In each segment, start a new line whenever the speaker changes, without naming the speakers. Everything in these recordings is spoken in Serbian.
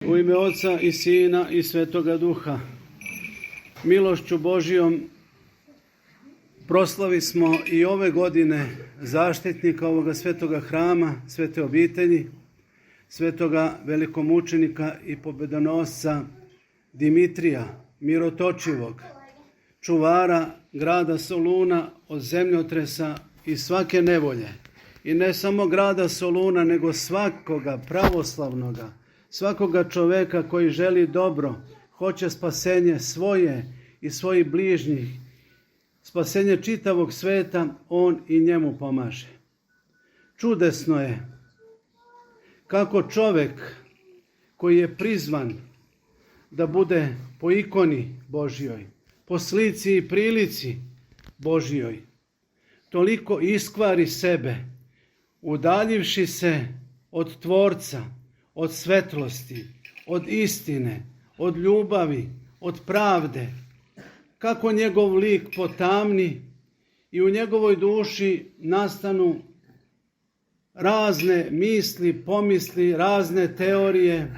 U ime Oca i Sina i Svetoga Duha. Milošću Božijom proslavi smo i ove godine zaštitnika ovoga svetoga hrama, svete obitelji, svetoga velikomučenika i pobedonosca Dimitrija, mirotočivog, čuvara grada Soluna od zemljotresa i svake nevolje. I ne samo grada Soluna, nego svakoga pravoslavnoga, svakoga čoveka koji želi dobro, hoće spasenje svoje i svojih bližnjih, spasenje čitavog sveta, on i njemu pomaže. Čudesno je kako čovek koji je prizvan da bude po ikoni Božjoj, po slici i prilici Božjoj, toliko iskvari sebe, udaljivši se od Tvorca, od svetlosti, od istine, od ljubavi, od pravde, kako njegov lik potamni i u njegovoj duši nastanu razne misli, pomisli, razne teorije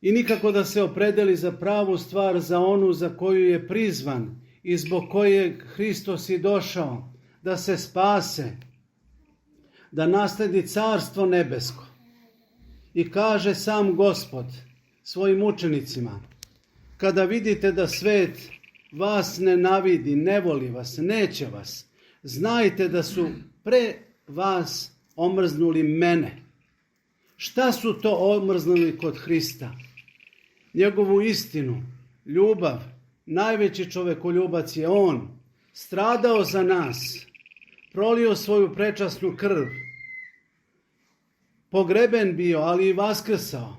i nikako da se opredeli za pravu stvar, za onu za koju je prizvan i zbog kojeg Hristos i došao, da se spase, da nasledi carstvo nebesko. I kaže sam Gospod svojim učenicima: kada vidite da svet vas nenavidi, ne voli vas, neće vas, znajte da su pre vas omrznuli mene. Šta su to omrznuli kod Hrista? Njegovu istinu, ljubav. Najveći čovekoljubac je on, stradao za nas, prolio svoju prečasnu krv, pogreben bio, ali i vaskrsao.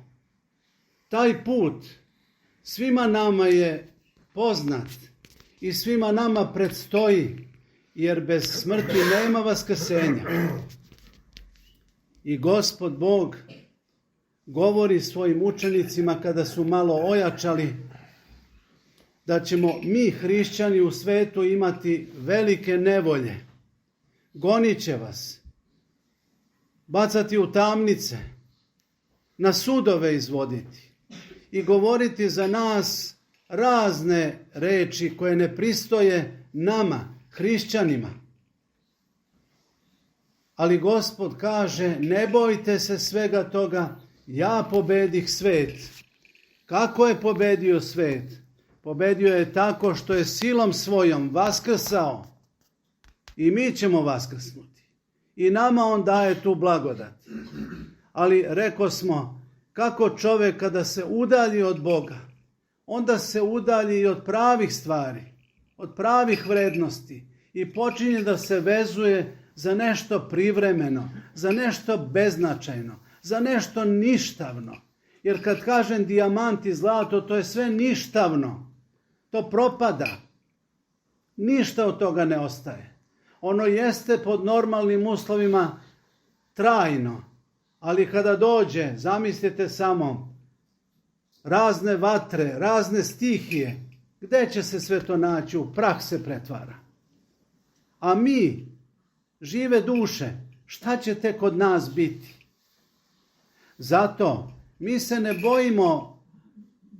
Taj put svima nama je poznat i svima nama predstoji, jer bez smrti nema vaskrsenja. I Gospod Bog govori svojim učenicima kada su malo ojačali da ćemo mi hrišćani u svetu imati velike nevolje. Gonit će vas, bacati u tamnice, na sudove izvoditi i govoriti za nas razne reči koje ne pristoje nama, hrišćanima. Ali Gospod kaže: ne bojte se svega toga, ja pobedih svet. Kako je pobedio svet? Pobedio je tako što je silom svojom vaskrsao. I mi ćemo vaskrsnuti. I nama on daje tu blagodat. Ali reko smo, kako čovjek kada se udalji od Boga, onda se udalji i od pravih stvari, od pravih vrednosti i počinje da se vezuje za nešto privremeno, za nešto beznačajno, za nešto ništavno. Jer kad kažem dijamant i zlato, to je sve ništavno. To propada. Ništa od toga ne ostaje. Ono jeste pod normalnim uslovima trajno, ali kada dođe, zamislite samo, razne vatre, razne stihije, gde će se sve to naći? U prah se pretvara. A mi, žive duše, šta će tek od nas biti? Zato mi se ne bojimo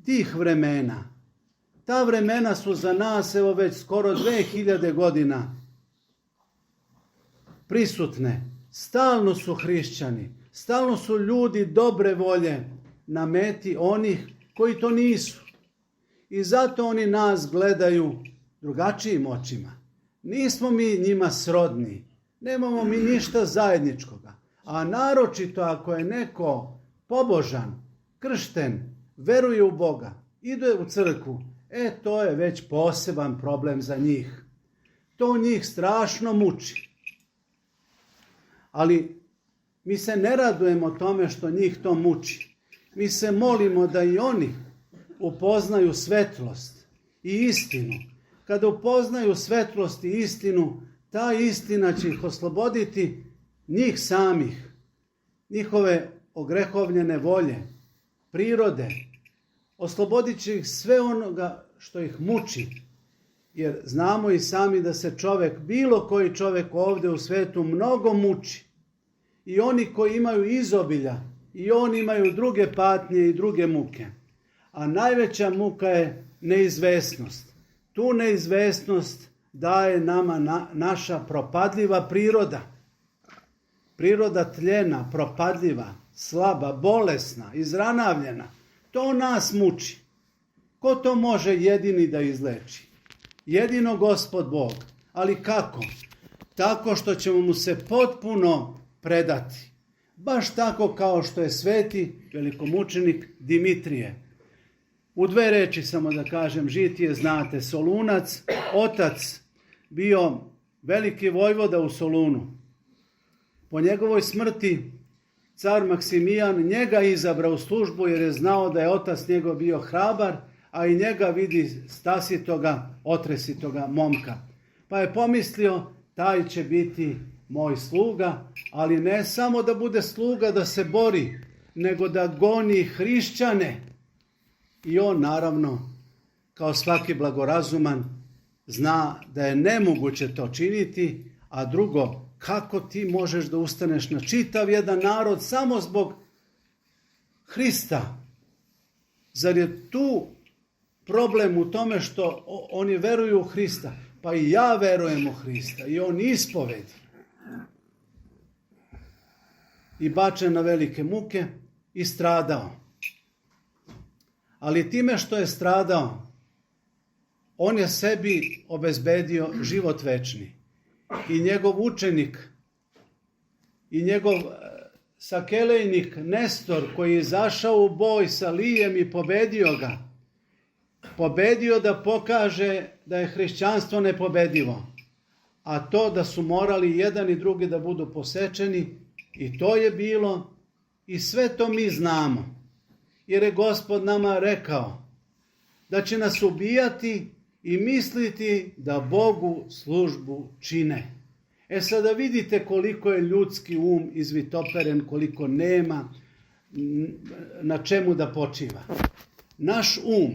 tih vremena. Ta vremena su za nas, evo već skoro 2000 godina prisutne. Stalno su hrišćani, stalno su ljudi dobre volje na meti onih koji to nisu. I zato oni nas gledaju drugačijim očima. Nismo mi njima srodni, nemamo mi ništa zajedničkoga. A naročito ako je neko pobožan, kršten, veruje u Boga, ide u crkvu, to je već poseban problem za njih. To njih strašno muči. Ali mi se ne radujemo tome što njih to muči. Mi se molimo da i oni upoznaju svetlost i istinu. Kada upoznaju svetlost i istinu, ta istina će ih osloboditi njih samih, njihove ogrehovljene volje, prirode. Oslobodit će ih sve onoga što ih muči. Jer znamo i sami da se čovek, bilo koji čovek ovdje u svetu mnogo muči. I oni koji imaju izobilja i oni imaju druge patnje i druge muke. A najveća muka je neizvesnost. Tu neizvesnost daje nama naša propadljiva priroda. Priroda tljena, propadljiva, slaba, bolesna, izranavljena. To nas muči. Ko to može jedini da izleči? Jedino Gospod Bog. Ali kako? Tako što ćemo mu se potpuno predati. Baš tako kao što je sveti velikomučenik Dimitrije. U 2 reči samo da kažem, žitije znate, Solunac, otac bio veliki vojvoda u Solunu. Po njegovoj smrti car Maksimijan njega izabrao u službu jer je znao da je otac njegov bio hrabar, a i njega vidi stasitoga, otresitoga momka. Pa je pomislio, taj će biti moj sluga, ali ne samo da bude sluga da se bori, nego da goni hrišćane. I on naravno, kao svaki blagorazuman, zna da je nemoguće to činiti, a drugo, kako ti možeš da ustaneš na čitav jedan narod samo zbog Hrista? Zar je tu problem u tome što oni veruju u Hrista? Pa i ja verujem u Hrista i on ispovedi. I bačen na velike muke i stradao. Ali time što je stradao, on je sebi obezbedio život večni. I njegov učenik, i njegov sakelejnik Nestor, koji je izašao u boj sa Lijem i pobedio ga, pobedio da pokaže da je hrišćanstvo nepobedivo, a to da su morali jedan i drugi da budu posečeni, i to je bilo, i sve to mi znamo, jer je Gospod nama rekao da će nas ubijati i misliti da Bogu službu čine. Sada vidite koliko je ljudski um izvitoperen, koliko nema na čemu da počiva. Naš um,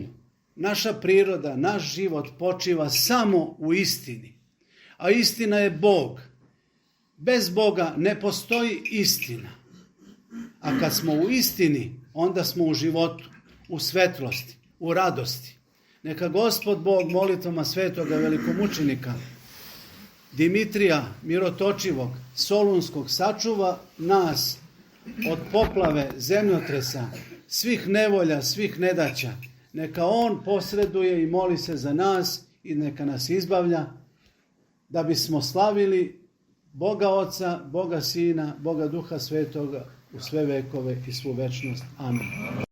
naša priroda, naš život počiva samo u istini. A istina je Bog. Bez Boga ne postoji istina. A kad smo u istini, onda smo u životu, u svetlosti, u radosti. Neka Gospod Bog molitvama svetoga velikomučenika Dimitrija Mirotočivog, Solunskog, sačuva nas od poplave, zemljotresa, svih nevolja, svih nedaća. Neka on posreduje i moli se za nas i neka nas izbavlja, da bismo slavili Boga Oca, Boga Sina, Boga Duha Svetoga u sve vekove i svu večnost. Amen.